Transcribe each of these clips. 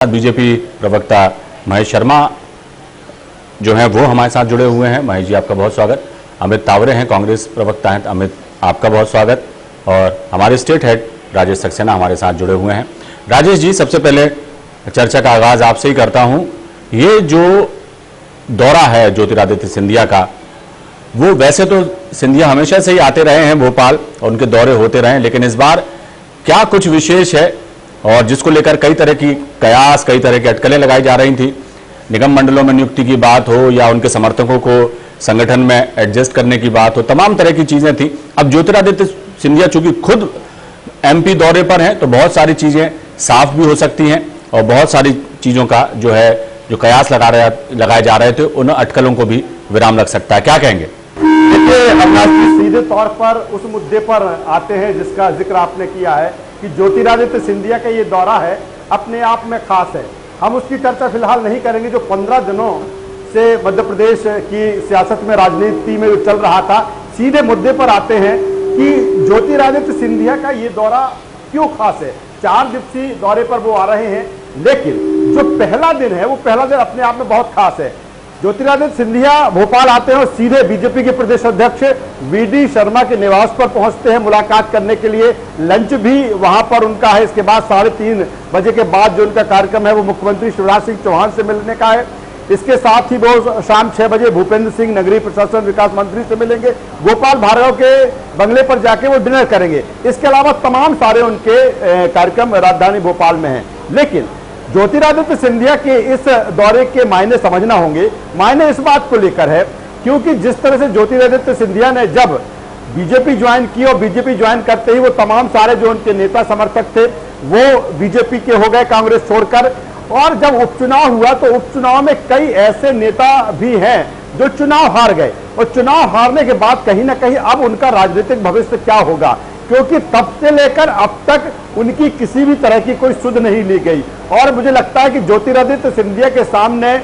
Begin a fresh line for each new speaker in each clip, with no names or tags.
BJP प्रवक्ता महेश शर्मा जो हैं वो हमारे साथ जुड़े हुए हैं। महेश जी, आपका बहुत स्वागत। अमित तावरे हैं, कांग्रेस प्रवक्ता हैं। अमित, आपका बहुत स्वागत। और हमारे स्टेट हेड राजेश सक्सेना हमारे साथ जुड़े हुए हैं। राजेश जी, सबसे पहले चर्चा का आगाज आपसे ही करता हूं। ये जो दौरा है ज्योतिरादित्य सिंधिया का, वो वैसे तो सिंधिया हमेशा से ही आते रहे हैं भोपाल और उनके दौरे होते रहे हैं, लेकिन इस बार क्या कुछ विशेष है और जिसको लेकर कई तरह की कयास, कई तरह की अटकलें लगाई जा रही थी। निगम मंडलों में नियुक्ति की बात हो या उनके समर्थकों को संगठन में एडजस्ट करने की बात हो, तमाम तरह की चीजें थी। अब ज्योतिरादित्य सिंधिया चूंकि खुद एमपी दौरे पर हैं तो बहुत सारी चीजें साफ भी हो सकती हैं और बहुत सारी चीजों का जो कयास लगाए जा रहे थे उन अटकलों को भी विराम लग सकता है। क्या कहेंगे?
देखिए अविनाश जी, सीधे तौर पर उस मुद्दे पर आते हैं जिसका जिक्र आपने किया है कि ज्योतिरादित्य सिंधिया का ये दौरा है अपने आप में खास है। हम उसकी चर्चा फिलहाल नहीं करेंगे जो 15 दिनों से मध्य प्रदेश की सियासत में, राजनीति में चल रहा था। सीधे मुद्दे पर आते हैं कि ज्योतिरादित्य सिंधिया का ये दौरा क्यों खास है। 4 दिवसीय दौरे पर वो आ रहे हैं, लेकिन जो पहला दिन है वो पहला दिन अपने आप में बहुत खास है। ज्योतिरादित्य सिंधिया भोपाल आते हैं और सीधे बीजेपी के प्रदेश अध्यक्ष वीडी शर्मा के निवास पर पहुंचते हैं मुलाकात करने के लिए। लंच भी वहां पर उनका है। इसके बाद 3:30 बजे के बाद जो उनका कार्यक्रम है वो मुख्यमंत्री शिवराज सिंह चौहान से मिलने का है। इसके साथ ही वो शाम 6 बजे भूपेंद्र सिंह नगरीय प्रशासन विकास मंत्री से मिलेंगे। गोपाल भार्गव के बंगले पर जाके वो डिनर करेंगे। इसके अलावा तमाम सारे उनके कार्यक्रम राजधानी भोपाल में हैं। लेकिन ज्योतिरादित्य सिंधिया के इस दौरे के मायने समझना होंगे। मायने इस बात को लेकर है क्योंकि जिस तरह से ज्योतिरादित्य सिंधिया ने जब बीजेपी ज्वाइन की और बीजेपी ज्वाइन करते ही वो तमाम सारे जो उनके नेता समर्थक थे वो बीजेपी के हो गए कांग्रेस छोड़कर। और जब उपचुनाव हुआ तो उपचुनाव में कई ऐसे नेता भी हैं जो चुनाव हार गए और चुनाव हारने के बाद कहीं ना कहीं अब उनका राजनीतिक भविष्य क्या होगा, क्योंकि तब से लेकर अब तक उनकी किसी भी तरह की कोई सुध नहीं ली गई। और मुझे लगता है कि ज्योतिरादित्य सिंधिया के सामने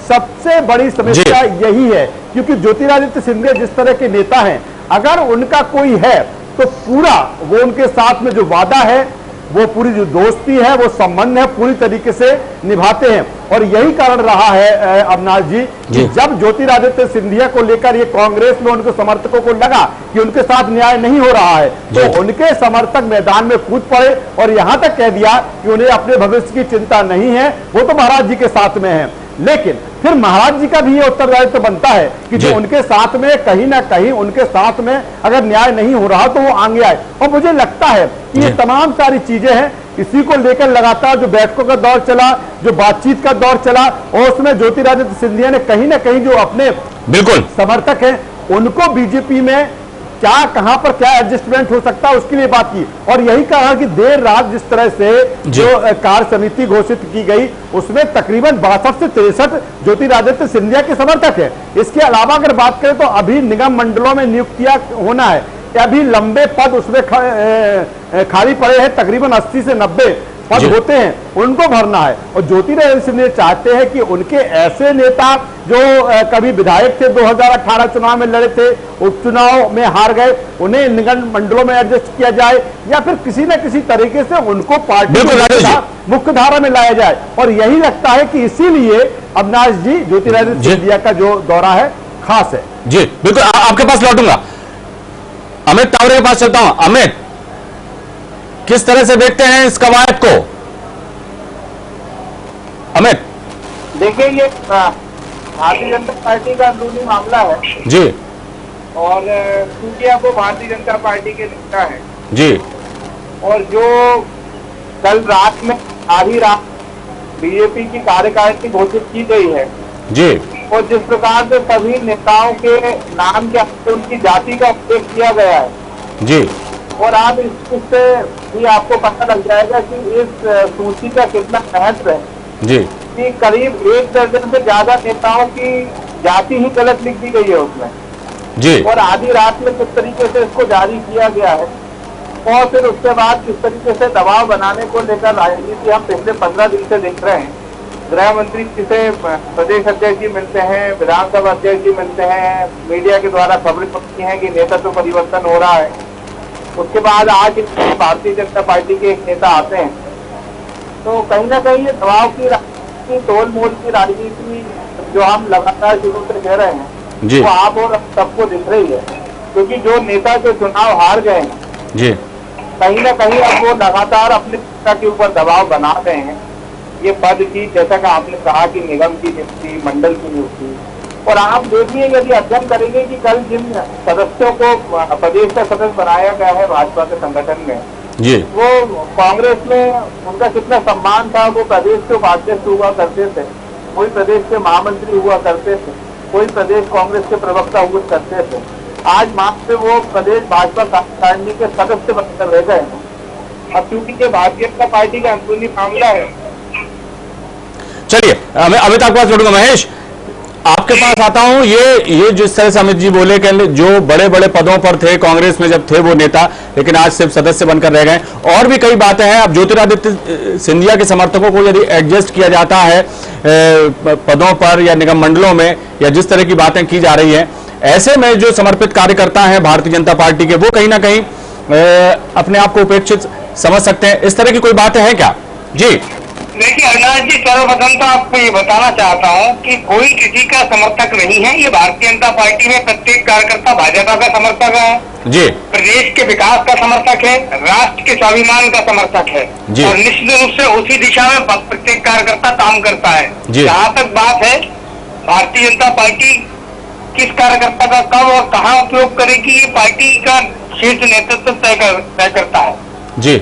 सबसे बड़ी समस्या यही है, क्योंकि ज्योतिरादित्य सिंधिया जिस तरह के नेता हैं, अगर उनका कोई है तो पूरा वो उनके साथ में जो वादा है, वो पूरी जो दोस्ती है, वो संबंध है, पूरी तरीके से निभाते हैं। और यही कारण रहा है अविनाश जी कि जब ज्योतिरादित्य सिंधिया को लेकर ये कांग्रेस में उनके समर्थकों को लगा कि उनके साथ न्याय नहीं हो रहा है तो उनके समर्थक मैदान में कूद पड़े और यहां तक कह दिया कि उन्हें अपने भविष्य की चिंता नहीं है, वो तो महाराज जी के साथ में है। लेकिन फिर महाराज जी का भी ये उत्तरदायित्व बनता है कि जो उनके साथ में कहीं ना कहीं उनके साथ में अगर न्याय नहीं हो रहा तो वो आगे आए। और मुझे लगता है कि ये तमाम सारी चीजें हैं, इसी को लेकर लगातार जो बैठकों का दौर चला, जो बातचीत का दौर चला और उसमें ज्योतिरादित्य सिंधिया ने कहीं ना कहीं जो अपने बिल्कुल समर्थक हैं उनको बीजेपी में क्या, कहां पर क्या एडजस्टमेंट हो सकता है उसके लिए बात की। और यही कहा कि देर रात जिस तरह से जो कार्य समिति घोषित की गई उसमें तकरीबन 62 से 63 ज्योतिरादित्य सिंधिया के समर्थक है। इसके अलावा अगर बात करें तो अभी निगम मंडलों में नियुक्तियां होना है, अभी लंबे पद उसमें खाली पड़े हैं, तकरीबन 80 से 90 पद होते हैं, उनको भरना है। और ज्योतिरादित्य सिंधिया चाहते हैं कि उनके ऐसे नेता जो कभी विधायक थे, 2018 चुनाव में लड़े थे, उपचुनाव में हार गए, उन्हें निगम मंडलों में एडजस्ट किया जाए या फिर किसी न किसी तरीके से उनको पार्टी मुख्य धारा में लाया जाए। और यही लगता है कि इसीलिए अविनाश जी ज्योतिरादित्य सिंधिया का जो दौरा है खास है।
जी बिल्कुल, आपके पास लौटूंगा। अमित तावरे के पास चलता हूं। अमित, किस तरह से देखते हैं इस कवायद को? अमित,
देखिए ये भारतीय जनता पार्टी का अंदरूनी मामला है
जी,
और क्योंकि अब वो भारतीय जनता पार्टी के नेता है
जी,
और जो कल रात में आधी रात बीजेपी की कार्यकारिणी घोषित की गई है
जी,
और जिस प्रकार से सभी नेताओं के नाम के आगे उनकी जाति का उल्लेख किया गया है
जी,
और आप इससे भी आपको पता लग जाएगा कि इस सूची का कितना महत्व है
जी,
कि करीब 1 दर्जन से ज्यादा नेताओं की जाति ही गलत लिख दी गई है उसमें
जी,
और आधी रात में किस तरीके से इसको जारी किया गया है और फिर उसके बाद किस तरीके से दबाव बनाने को लेकर राजनीति हम पिछले 15 दिन से देख रहे हैं। गृह मंत्री जी से प्रदेश अध्यक्ष जी मिलते हैं, विधानसभा अध्यक्ष जी मिलते हैं, मीडिया के द्वारा खबरें पड़ती हैं कि नेतृत्व परिवर्तन हो रहा है। उसके बाद आज भारतीय जनता पार्टी के एक नेता आते हैं तो कहीं ना कहीं ये दबाव की राजनीति, तोल मोल की राजनीति जो हम लगातार शुरू से कह रहे हैं
जी
वो आप और सबको दिख रही है, क्योंकि जो नेता जो चुनाव हार गए हैं
जी
कहीं ना कहीं अब वो लगातार अपने नेता के ऊपर दबाव बना रहे हैं। ये पद की, जैसा कि आपने कहा कि निगम की नियुक्ति, मंडल की नियुक्ति, और आप देखिए यदि अध्ययन करेंगे कि कल जिन सदस्यों को प्रदेश का सदस्य बनाया गया है भाजपा के संगठन में,
जी
वो कांग्रेस में उनका कितना सम्मान था। वो प्रदेश के उपाध्यक्ष हुआ करते थे, कोई प्रदेश के महामंत्री हुआ करते थे, कोई प्रदेश कांग्रेस के प्रवक्ता हुआ करते थे। आज मात्र वो प्रदेश भाजपा कार्यकारिणी के सदस्य बनकर रह गए हैं। अब क्योंकि ये भारतीय जनता पार्टी का अंदरूनी मामला है।
चलिए अमित आपके पास जोड़ूंगा। महेश, आपके पास आता हूं। ये जिस तरह से अमित जी बोले कि जो बड़े बड़े पदों पर थे कांग्रेस में जब थे वो नेता, लेकिन आज सिर्फ सदस्य बनकर रह गए। और भी कई बातें हैं। अब ज्योतिरादित्य सिंधिया के समर्थकों को यदि एडजस्ट किया जाता है पदों पर या निगम मंडलों में, या जिस तरह की बातें की जा रही हैं, ऐसे में जो समर्पित कार्यकर्ता हैं भारतीय जनता पार्टी के, वो कहीं ना कहीं अपने आप को उपेक्षित समझ सकते हैं। इस तरह की कोई बातें हैं क्या? जी
देखिए अविनाश जी, सर्वप्रथम तो आपको ये बताना चाहता हूँ कि कोई किसी का समर्थक नहीं है। ये भारतीय जनता पार्टी में प्रत्येक कार्यकर्ता भाजपा का समर्थक है
जी,
प्रदेश के विकास का समर्थक है, राष्ट्र के स्वाभिमान का समर्थक है,
जी।
और निश्चित रूप से उसी दिशा में प्रत्येक कार्यकर्ता काम करता है।
जी।
जहाँ तक बात है भारतीय जनता पार्टी किस कार्यकर्ता का कब और कहाँ उपयोग करेगी, ये पार्टी का शीर्ष नेतृत्व तय करता है
जी।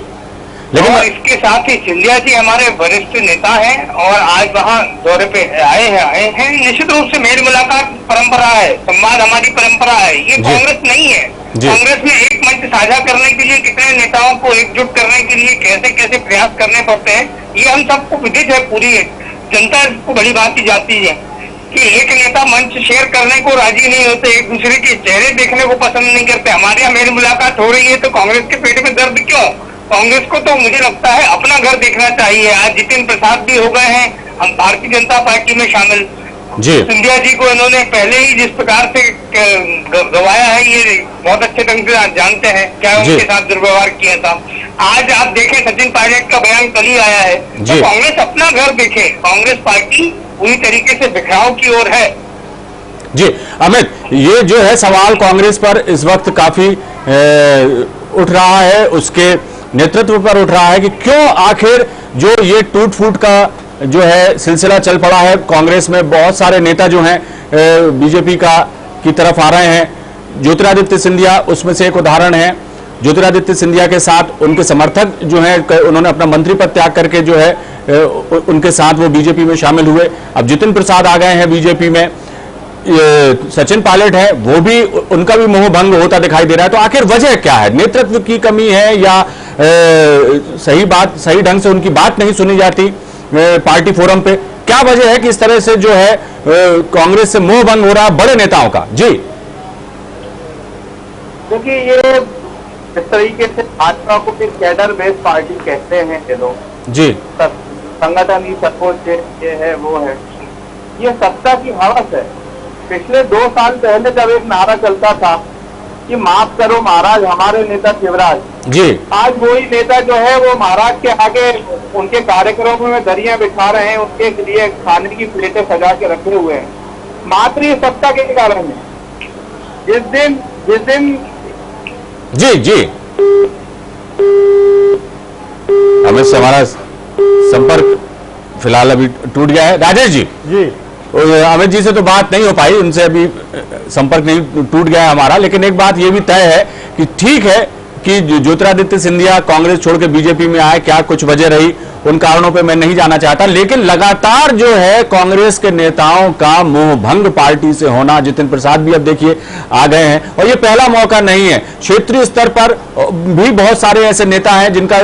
लेकिन
और इसके साथ ही सिंधिया जी हमारे वरिष्ठ नेता हैं और आज वहाँ दौरे पे आए हैं। निश्चित रूप से मेल मुलाकात परंपरा है, संवाद हमारी परंपरा है। ये कांग्रेस नहीं है। कांग्रेस में एक मंच साझा करने के लिए कितने नेताओं को एकजुट करने के लिए कैसे कैसे प्रयास करने पड़ते हैं, ये हम सबको विदित है। पूरी जनता को बड़ी बात जाती है कि एक नेता मंच शेयर करने को राजी नहीं होते, एक दूसरे के चेहरे देखने को पसंद नहीं करते। हमारे यहाँ मेल मुलाकात हो रही है तो कांग्रेस के पेट में दर्द क्यों? कांग्रेस को तो मुझे लगता है अपना घर देखना चाहिए। आज जितिन प्रसाद भी हो गए हैं हम भारतीय जनता पार्टी में शामिल।
जी
सिंधिया जी को इन्होंने पहले ही जिस प्रकार से गवाया है, ये बहुत अच्छे ढंग से जानते हैं क्या उनके साथ दुर्व्यवहार किया था। आज आप देखें सचिन पायलट का बयान कल ही आया है, तो कांग्रेस अपना घर देखे। कांग्रेस पार्टी पूरी तरीके से बिखराव की ओर है।
जी अमित, ये जो है सवाल कांग्रेस पर इस वक्त काफी उठ रहा है, उसके नेतृत्व पर उठ रहा है कि क्यों आखिर जो ये टूट फूट का जो है सिलसिला चल पड़ा है कांग्रेस में। बहुत सारे नेता जो हैं बीजेपी की तरफ आ रहे हैं। ज्योतिरादित्य सिंधिया उसमें से एक उदाहरण है। ज्योतिरादित्य सिंधिया के साथ उनके समर्थक जो हैं, उन्होंने अपना मंत्री पद त्याग करके जो है उनके साथ वो बीजेपी में शामिल हुए। अब जितिन प्रसाद आ गए हैं बीजेपी में। सचिन पायलट है, वो भी, उनका भी मोह भंग होता दिखाई दे रहा है। तो आखिर वजह क्या है? नेतृत्व की कमी है या सही ढंग से उनकी बात नहीं सुनी जाती पार्टी फोरम पे? क्या वजह है कि इस तरह से जो है कांग्रेस से मोह भंग हो रहा है बड़े नेताओं का? जी
देखिए, ये इस तरीके से भाजपा को फिर कैडर बेस्ड पार्टी कहते हैं ये लोग।
जी,
संगठन ही सर्वोच्च ये है वो है, ये सत्ता की हवस है। पिछले 2 साल पहले जब एक नारा चलता था कि माफ करो महाराज हमारे नेता शिवराज,
जी,
आज वही नेता जो है वो महाराज के आगे उनके कार्यक्रमों में दरियां बिछा रहे हैं, उनके लिए खाने की प्लेटें सजा के रखे हुए हैं। मात्र ये सत्ता के कारण है। जिस दिन
जी जी अमित से हमारा संपर्क फिलहाल अभी टूट गया है। राजेश जी, अमित जी से तो बात नहीं हो पाई, उनसे अभी संपर्क नहीं, टूट गया है हमारा। लेकिन एक बात ये भी तय है कि ठीक है कि ज्योतिरादित्य सिंधिया कांग्रेस छोड़ के बीजेपी में आए, क्या कुछ वजह रही, उन कारणों पे मैं नहीं जाना चाहता। लेकिन लगातार जो है कांग्रेस के नेताओं का मोह भंग पार्टी से होना, जितिन प्रसाद भी अब देखिए आ गए हैं, और ये पहला मौका नहीं है। क्षेत्रीय स्तर पर भी बहुत सारे ऐसे नेता हैं जिनका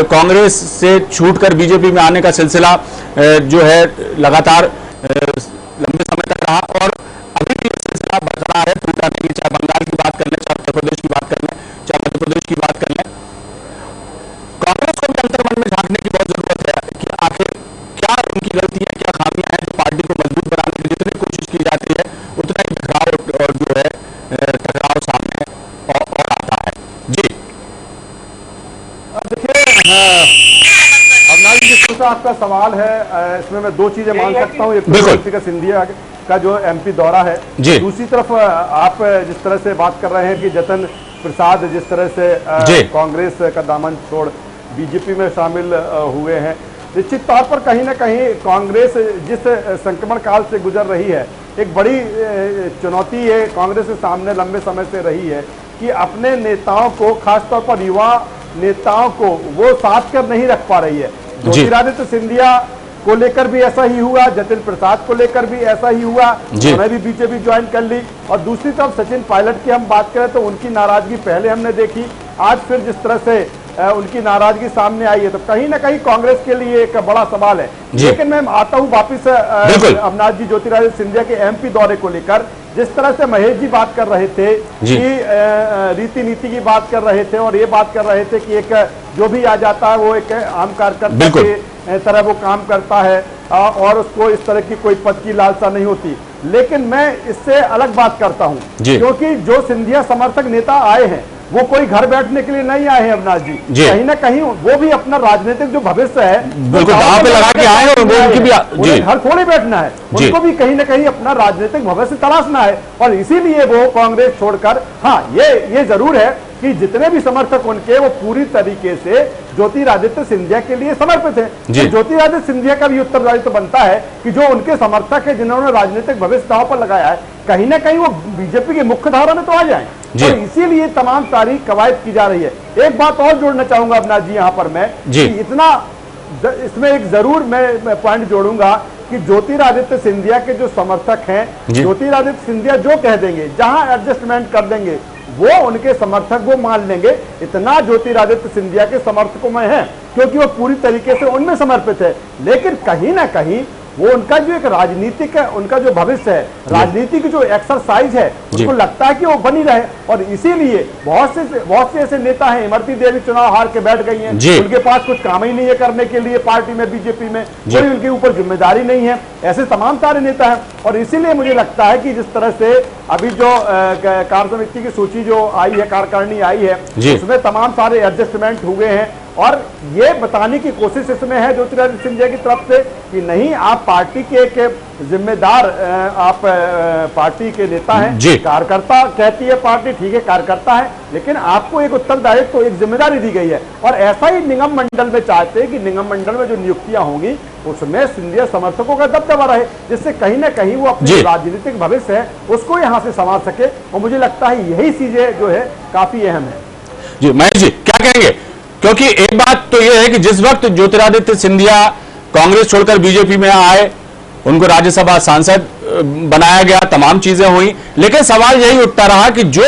कांग्रेस से छूटकर बीजेपी में आने का सिलसिला जो है लगातार लंबे समय तक रहा, और अभी भी सिलसिला बरकरार है, टूटा नहीं। चाहे बंगाल की बात कर लें, चाहे उत्तर प्रदेश की बात कर लें, चाहे मध्य प्रदेश की बात कर लें, कांग्रेस को भी अंतर्मन में झांकने की बहुत जरूरत है कि आखिर क्या उनकी गलतियां, क्या खामियां हैं जो पार्टी को मजबूत बनाने की जितनी कोशिश की जाती है उतना ही बिखराव और जो है टकराव सामने और आता है। जी
देखिए, अविनाश जी, जिस से आपका सवाल है, इसमें मैं दो चीजें मान सकता हूँ। एक तो का सिंधिया का जो एमपी दौरा है, दूसरी तरफ आप जिस तरह से बात कर रहे हैं कि जतिन प्रसाद जिस तरह से कांग्रेस का दामन छोड़ बीजेपी में शामिल हुए हैं, निश्चित तौर पर कहीं ना कहीं कांग्रेस जिस संक्रमण काल से गुजर रही है, एक बड़ी चुनौती है कांग्रेस के सामने लंबे समय से रही है कि अपने नेताओं को, खासतौर पर युवा नेताओं को वो साथ कर नहीं रख पा रही है। ज्योतिरादित्य सिंधिया को लेकर भी ऐसा ही हुआ, जतिन प्रसाद को लेकर भी ऐसा ही हुआ, उन्होंने भी बीजेपी ज्वाइन कर ली। और दूसरी तरफ सचिन पायलट की हम बात करें तो उनकी नाराजगी पहले हमने देखी, आज फिर जिस तरह से उनकी नाराजगी सामने आई है, तो कहीं ना कहीं कांग्रेस के लिए एक बड़ा सवाल है। लेकिन मैं आता हूं वापिस अमरनाथ जी ज्योतिरादित्य सिंधिया के एमपी दौरे को लेकर। जिस तरह से महेश जी बात कर रहे थे कि रीति नीति की बात कर रहे थे और ये बात कर रहे थे कि एक जो भी आ जाता है वो एक आम कार्यकर्ता के तरह वो काम करता है और उसको इस तरह की कोई पद की लालसा नहीं होती। लेकिन मैं इससे अलग बात करता हूं, क्योंकि जो सिंधिया समर्थक नेता आए हैं वो कोई घर बैठने के लिए नहीं आए हैं अविनाश जी, कहीं ना कहीं वो भी अपना राजनीतिक जो भविष्य है
दांव पे लगा के आए हैं, उनकी भी
घर थोड़े बैठना है, उनको भी कहीं ना कहीं अपना राजनीतिक भविष्य तलाशना है। और इसीलिए वो कांग्रेस छोड़कर, हाँ ये जरूर है कि जितने भी समर्थक उनके वो पूरी तरीके से ज्योतिरादित्य सिंधिया के लिए समर्पित है। तो ज्योतिरादित्य सिंधिया का भी उत्तरदायित्व बनता है कि जो उनके समर्थक है जिन्होंने राजनीतिक भविष्य दांव पर लगाया है, कहीं ना कहीं वो बीजेपी की मुख्य धारा में तो आ जाए। तो इसीलिए तमाम सारी कवायद की जा रही है। एक बात और जोड़ना चाहूंगा अविनाश जी यहाँ पर मैं, इतना इसमें एक जरूर मैं पॉइंट जोड़ूंगा कि ज्योतिरादित्य सिंधिया के जो समर्थक हैं, ज्योतिरादित्य सिंधिया जो कह देंगे, जहां एडजस्टमेंट कर देंगे, वो उनके समर्थक वो मान लेंगे। इतना ज्योतिरादित्य सिंधिया के समर्थकों में है क्योंकि वो पूरी तरीके से उनमें समर्पित है। लेकिन कहीं ना कहीं वो उनका जो एक राजनीतिक है, उनका जो भविष्य है, राजनीति की जो एक्सरसाइज है, उनको लगता है कि वो बनी रहे। और इसीलिए बहुत से ऐसे नेता हैं, इमरती देवी चुनाव हार के बैठ गई हैं, उनके पास कुछ काम ही नहीं है करने के लिए पार्टी में, बीजेपी में कोई उनके ऊपर जिम्मेदारी नहीं है। ऐसे तमाम सारे नेता हैं और इसीलिए मुझे लगता है कि जिस तरह से अभी जो कार्य समिति की सूची जो आई है, कार्यकारिणी आई है, उसमें तमाम सारे एडजस्टमेंट हुए हैं और ये बताने की कोशिश इसमें है ज्योतिरादित्य सिंधिया की तरफ से कि नहीं, आप पार्टी के एक जिम्मेदार, आप पार्टी के नेता हैं, कार्यकर्ता कहती है पार्टी, ठीक है कार्यकर्ता है, लेकिन आपको एक उत्तरदायित्व तो एक जिम्मेदारी दी गई है। और ऐसा ही निगम मंडल में चाहते हैं कि निगम मंडल में जो नियुक्तियां होंगी उसमें सिंधिया समर्थकों का दबदबा रहे, जिससे कहीं ना कहीं वो अपने राजनीतिक भविष्य है उसको यहाँ से संभाल सके। और मुझे लगता है यही चीजें जो है काफी अहम है।
जी महेश जी क्या कहेंगे, क्योंकि एक बात तो यह है कि जिस वक्त ज्योतिरादित्य सिंधिया कांग्रेस छोड़कर बीजेपी में आए, उनको राज्यसभा सांसद बनाया गया, तमाम चीजें हुई, लेकिन सवाल यही उठता रहा कि जो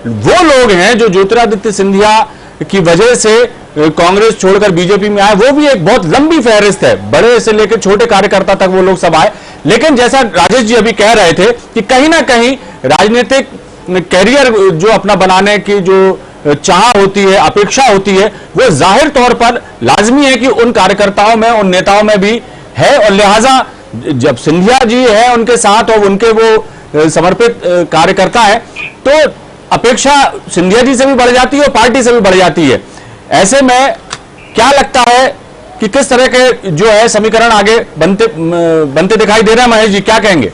वो लोग हैं जो ज्योतिरादित्य सिंधिया की वजह से कांग्रेस छोड़कर बीजेपी में आए, वो भी एक बहुत लंबी फहरिस्त है, बड़े से लेकर छोटे कार्यकर्ता तक वो लोग सब आए। लेकिन जैसा राजेश जी अभी कह रहे थे कि कहीं ना कहीं राजनीतिक कैरियर जो अपना बनाने की जो चाह होती है, अपेक्षा होती है, वो जाहिर तौर पर लाजमी है कि उन कार्यकर्ताओं में, उन नेताओं में भी है। और लिहाजा जब सिंधिया जी है उनके साथ और उनके वो समर्पित कार्यकर्ता है, तो अपेक्षा सिंधिया जी से भी बढ़ जाती है और पार्टी से भी बढ़ जाती है। ऐसे में क्या लगता है कि किस तरह के जो है समीकरण आगे बनते दिखाई दे रहे हैं? महेश जी क्या कहेंगे?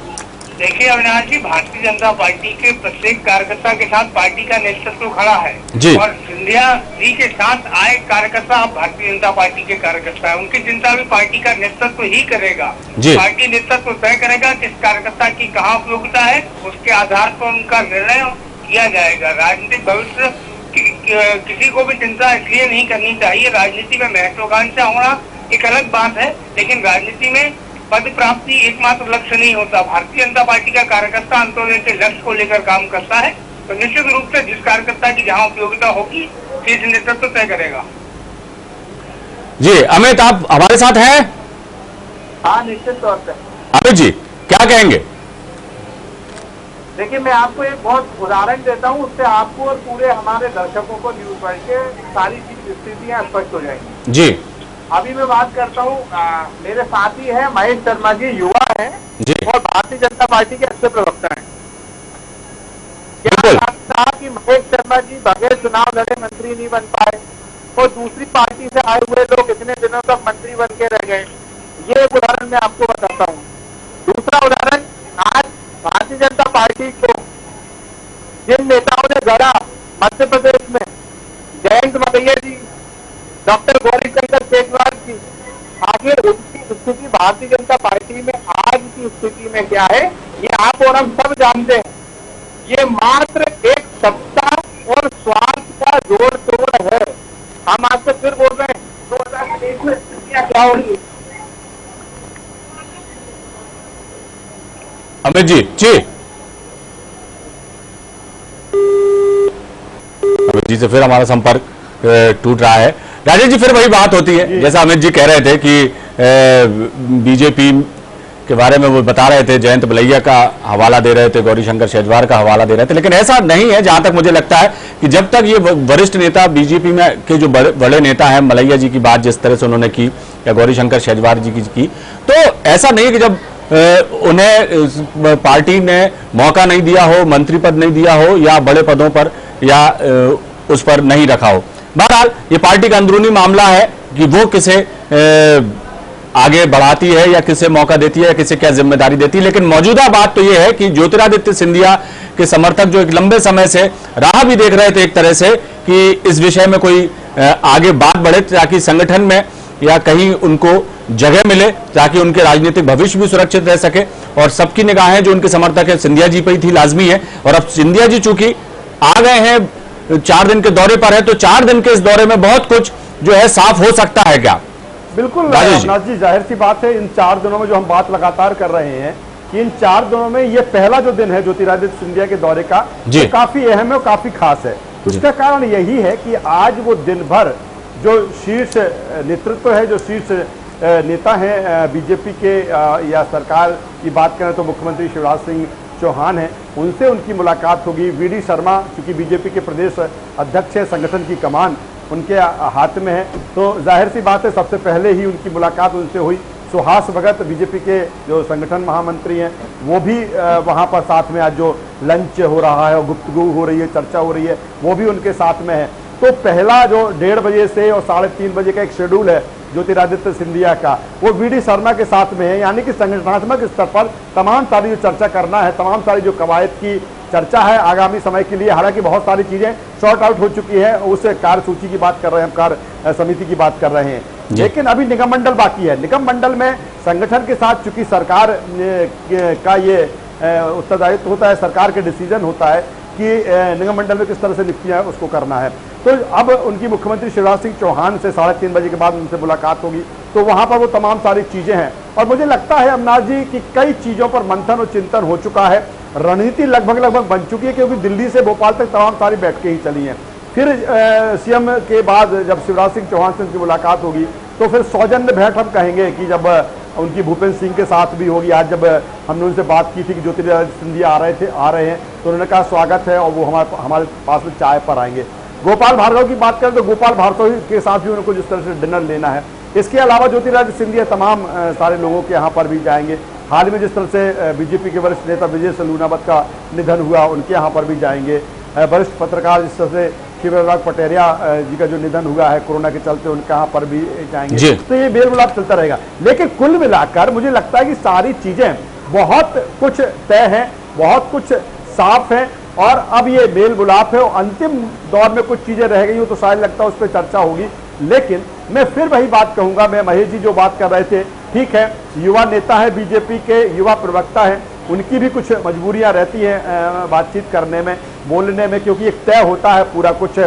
देखिए अविनाश जी, भारतीय जनता पार्टी के प्रत्येक कार्यकर्ता के साथ पार्टी का नेतृत्व खड़ा है और सिंधिया जी के साथ आए कार्यकर्ता अब भारतीय जनता पार्टी के कार्यकर्ता है। उनकी चिंता भी पार्टी का नेतृत्व ही करेगा। पार्टी नेतृत्व तय करेगा किस कार्यकर्ता की कहाँ उपयोगिता है, उसके आधार पर उनका निर्णय किया जाएगा। राजनीतिक भविष्य किसी को भी चिंता इसलिए नहीं करनी चाहिए। राजनीति में महत्वाकांक्षा होना एक अलग बात है, लेकिन राजनीति में पद प्राप्ति एकमात्र लक्ष्य नहीं होता। भारतीय जनता पार्टी का कार्यकर्ता अंत्योदय के लक्ष्य को लेकर काम करता है, तो निश्चित रूप से जिस कार्यकर्ता की जहां उपयोगिता होगी शीर्ष नेतृत्व तय करेगा।
जी अमित, आप हमारे साथ हैं?
हाँ निश्चित तौर पर।
अमित जी क्या कहेंगे?
देखिए मैं आपको एक बहुत उदाहरण देता हूँ, उससे आपको और पूरे हमारे दर्शकों को न्यूज वर्ल्ड के सारी स्थितियां स्पष्ट हो जाएंगी।
जी
अभी मैं बात करता हूँ, मेरे साथी है महेश शर्मा जी, युवा है और भारतीय जनता पार्टी के अच्छे प्रवक्ता हैं। क्या कहा कि महेश शर्मा जी बगैर चुनाव लड़े मंत्री नहीं बन पाए? और दूसरी पार्टी से आए हुए लोग इतने दिनों तक मंत्री बन के रह गए। ये एक उदाहरण मैं आपको बताता हूँ। दूसरा उदाहरण, आज भारतीय जनता पार्टी को जिन नेताओं ने गढ़ा मध्य प्रदेश में, जयंत मलैया जी, डॉक्टर गौरीशंकर शेजवार जी, आखिर उनकी स्थिति भारतीय जनता पार्टी में आज की स्थिति में क्या है, ये आप और हम सब जानते हैं। ये मात्र एक सत्ता और स्वार्थ का जोड़ तोड़ है। हम आपसे फिर बोल रहे हैं 2023 में स्थितियां क्या होंगी।
अमित जी अमित जी से फिर हमारा संपर्क टूट रहा है। राजेश जी, फिर वही बात होती है, जैसा अमित जी कह रहे थे कि बीजेपी के बारे में वो बता रहे थे, जयंत मलैया का हवाला दे रहे थे, गौरीशंकर शेजवार का हवाला दे रहे थे, लेकिन ऐसा नहीं है। जहां तक मुझे लगता है कि जब तक ये वरिष्ठ नेता बीजेपी में के जो बड़े नेता हैं, मलैया जी की बात जिस तरह से उन्होंने की या गौरीशंकर शेजवार जी की, तो ऐसा नहीं है कि जब उन्हें पार्टी ने मौका नहीं दिया हो, मंत्री पद नहीं दिया हो या बड़े पदों पर या उस पर नहीं रखा हो। बहरहाल ये पार्टी का अंदरूनी मामला है कि वो किसे आगे बढ़ाती है या किसे मौका देती है या किसे क्या जिम्मेदारी देती है। लेकिन मौजूदा बात तो ये है कि ज्योतिरादित्य सिंधिया के समर्थक जो एक लंबे समय से राह भी देख रहे थे एक तरह से कि इस विषय में कोई आगे बात बढ़े, ताकि संगठन में या कहीं उनको जगह मिले, ताकि उनके राजनीतिक भविष्य भी सुरक्षित रह सके। और सबकी निगाहें जो उनके समर्थक है सिंधिया जी पर ही थी, लाजमी है। और अब सिंधिया जी चूंकि आ गए हैं, 4 दिन के दौरे पर है, तो 4 दिन के इस दौरे में बहुत कुछ जो है साफ हो सकता है क्या?
बिल्कुल अविनाश जी, जाहिर सी बात है, इन 4 दिनों में जो हम बात लगातार कर रहे हैं कि इन 4 दिनों में ये पहला जो दिन है ज्योतिरादित्य सिंधिया के दौरे का, तो काफी अहम है और काफी खास है। उसका कारण यही है कि आज वो दिन भर जो शीर्ष नेतृत्व है, जो शीर्ष नेता हैं बीजेपी के या सरकार की बात करें तो मुख्यमंत्री शिवराज सिंह चौहान हैं, उनसे उनकी मुलाकात होगी। वीडी शर्मा चूंकि बीजेपी के प्रदेश अध्यक्ष है, संगठन की कमान उनके हाथ में है, तो जाहिर सी बात है सबसे पहले ही उनकी मुलाकात उनसे हुई। सुहास भगत बीजेपी के जो संगठन महामंत्री हैं, वो भी वहाँ पर साथ में आज जो लंच हो रहा है और गुफ्तगू हो रही है, चर्चा हो रही है, वो भी उनके साथ में है। तो पहला जो 1:30 बजे से और 3:30 बजे का एक शेड्यूल है ज्योतिरादित्य सिंधिया का, वो वीडी शर्मा के साथ में है। यानी कि संगठनात्मक स्तर पर तमाम सारी जो चर्चा करना है, तमाम सारी जो कवायद की चर्चा है आगामी समय के लिए, हालांकि बहुत सारी चीजें सॉर्ट आउट हो चुकी है, उस कार्य सूची की बात कर रहे हैं, हम कार्य समिति की बात कर रहे हैं, लेकिन अभी निगम मंडल बाकी है। निगम मंडल में संगठन के साथ चूंकि सरकार का ये उत्तरदायित्व होता है, सरकार के डिसीजन होता है कि निगम मंडल में किस तरह से नियुक्तियां उसको करना है। तो अब उनकी मुख्यमंत्री शिवराज सिंह चौहान से 3:30 बजे के बाद उनसे मुलाकात होगी, तो वहां पर वो तमाम सारी चीजें हैं। और मुझे लगता है अविनाश जी कि कई चीजों पर मंथन और चिंतन हो चुका है, रणनीति लगभग बन चुकी है, क्योंकि दिल्ली से भोपाल तक तमाम सारी बैठकें ही चली हैं। फिर सीएम के बाद जब शिवराज सिंह चौहान से उनकी मुलाकात होगी, तो फिर सौजन्य भेंट हम कहेंगे कि जब उनकी भूपेंद्र सिंह के साथ भी होगी। आज जब हमने उनसे बात की थी कि ज्योतिरादित्य सिंधिया आ रहे हैं, तो उन्होंने कहा स्वागत है और वो हमारे पास में चाय पर आएंगे। गोपाल भार्गव की बात करें तो गोपाल भार्गव के साथ भी उनको जिस तरह से डिनर लेना है। इसके अलावा ज्योतिरादित्य सिंधिया तमाम सारे लोगों के यहाँ पर भी जाएंगे। हाल में जिस तरह से बीजेपी के वरिष्ठ नेता विजय सलूनावत का निधन हुआ, उनके यहाँ पर भी जाएंगे। वरिष्ठ पत्रकार जिस तरह से शिवराज पटेरिया जी का जो निधन हुआ है कोरोना के चलते, उनके यहाँ पर भी जाएंगे। तो ये मेल मिलाप चलता रहेगा, लेकिन कुल मिलाकर मुझे लगता है कि सारी चीजें बहुत कुछ तय हैं, बहुत कुछ साफ है। और अब ये मेल मिलाप है और अंतिम दौर में कुछ चीजें रह गई हो तो शायद लगता है उस पर चर्चा होगी। लेकिन मैं फिर वही बात कहूंगा, मैं महेश जी जो बात कर रहे थे, ठीक है, युवा नेता है, बीजेपी के युवा प्रवक्ता है, उनकी भी कुछ मजबूरियां रहती हैं बातचीत करने में, बोलने में, क्योंकि एक तय होता है पूरा कुछ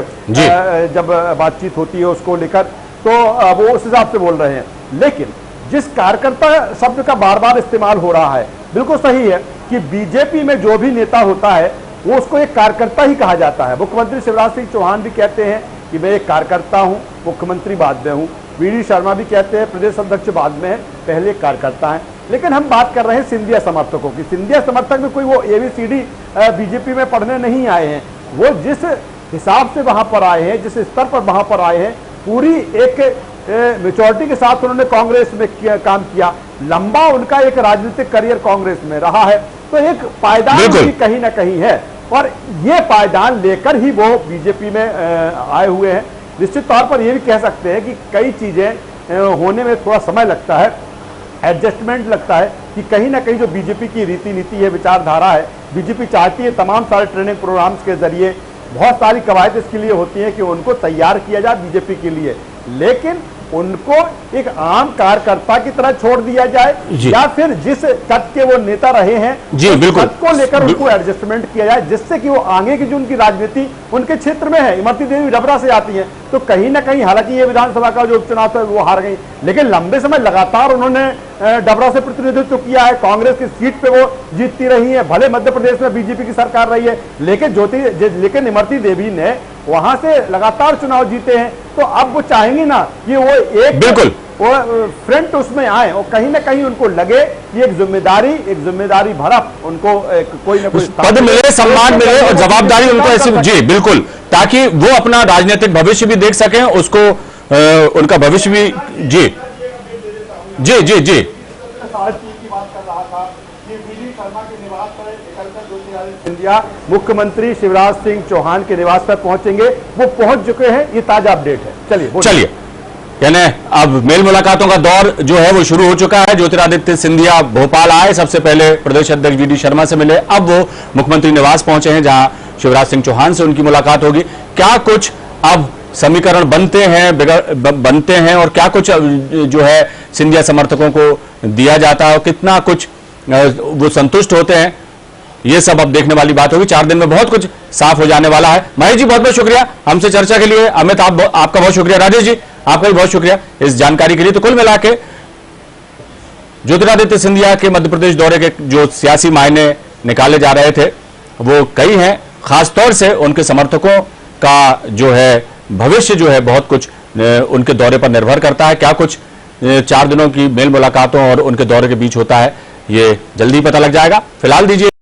जब बातचीत होती है उसको लेकर, तो वो उस हिसाब से बोल रहे हैं। लेकिन जिस कार्यकर्ता शब्द का बार बार इस्तेमाल हो रहा है, बिल्कुल सही है कि बीजेपी में जो भी नेता होता है वो उसको एक कार्यकर्ता ही कहा जाता है। मुख्यमंत्री शिवराज सिंह चौहान भी कहते हैं कि मैं एक कार्यकर्ता हूं, मुख्यमंत्री बाद में हूं। वीडी शर्मा भी कहते हैं प्रदेश अध्यक्ष बाद में है, पहले एक कार्यकर्ता है। लेकिन हम बात कर रहे हैं सिंधिया समर्थकों की। सिंधिया समर्थक में कोई वो ABCD बीजेपी में पढ़ने नहीं आए हैं, वो जिस हिसाब से वहां पर आए हैं, जिस स्तर पर वहां पर आए हैं, पूरी एक मेच्योरिटी के साथ उन्होंने कांग्रेस में काम किया, लंबा उनका एक राजनीतिक करियर कांग्रेस में रहा है, तो एक पायदान भी कहीं ना कहीं है और ये पायदान लेकर ही वो बीजेपी में आए हुए हैं। निश्चित तौर पर यह भी कह सकते हैं कि कई चीजें होने में थोड़ा समय लगता है, एडजस्टमेंट लगता है कि कहीं ना कहीं जो बीजेपी की रीति नीति है, विचारधारा है, बीजेपी चाहती है तमाम सारे ट्रेनिंग प्रोग्राम्स के जरिए बहुत सारी कवायद इसके लिए होती हैं कि उनको तैयार किया जाए बीजेपी के लिए, लेकिन उनको एक आम कार्यकर्ता की तरह छोड़ दिया जाए या फिर जिस तट के वो नेता रहे हैं
जी बिल्कुल
तट को लेकर उनको एडजस्टमेंट किया जाए, जिससे कि वो आगे की जो उनकी राजनीति उनके क्षेत्र में है। इमरती देवी डबरा से आती है, तो कहीं ना कहीं हालांकि ये विधानसभा का जो उपचुनाव था वो हार गई, लेकिन लंबे समय लगातार उन्होंने डबरा से प्रतिनिधित्व किया है, कांग्रेस की सीट पे वो जीतती रही है, भले मध्य प्रदेश में बीजेपी की सरकार रही है, लेकिन इमरती देवी ने वहां से लगातार चुनाव जीते हैं। तो अब वो चाहेंगे ना कि वो एक
बिल्कुल
वो फ्रंट उसमें आए और कहीं ना कहीं उनको लगे कि एक जिम्मेदारी भरा उनको कोई ना कोई
पद मिले, सम्मान मिले और जवाबदारी उनको ऐसी, जी बिल्कुल, ताकि वो अपना राजनीतिक भविष्य भी देख सकें, उसको उनका भविष्य भी। जी जी जी जी
सिंधिया मुख्यमंत्री शिवराज सिंह चौहान के निवास पर पहुंचेंगे, वो पहुंच चुके हैं, ये ताजा अपडेट है।
चलिए यानी अब मेल मुलाकातों का दौर जो है वो शुरू हो चुका है। ज्योतिरादित्य सिंधिया भोपाल आए, सबसे पहले प्रदेश अध्यक्ष वी.डी. शर्मा से मिले, अब वो मुख्यमंत्री निवास पहुंचे हैं जहां शिवराज सिंह चौहान से उनकी मुलाकात होगी। क्या कुछ अब समीकरण बनते हैं और क्या कुछ जो है सिंधिया समर्थकों को दिया जाता है और कितना कुछ वो संतुष्ट होते हैं, ये सब अब देखने वाली बात होगी। 4 दिन में बहुत कुछ साफ हो जाने वाला है। महेश जी बहुत बहुत शुक्रिया हमसे चर्चा के लिए। अमित आपका बहुत शुक्रिया। राजेश जी आपका भी बहुत शुक्रिया इस जानकारी के लिए। तो कुल मिला के ज्योतिरादित्य सिंधिया के मध्य प्रदेश दौरे के जो सियासी मायने निकाले जा रहे थे वो कई हैं, खासतौर से उनके समर्थकों का जो है भविष्य जो है बहुत कुछ उनके दौरे पर निर्भर करता है। क्या कुछ 4 दिनों की मेल मुलाकातों और उनके दौरे के बीच होता है, ये जल्दी पता लग जाएगा। फिलहाल दीजिए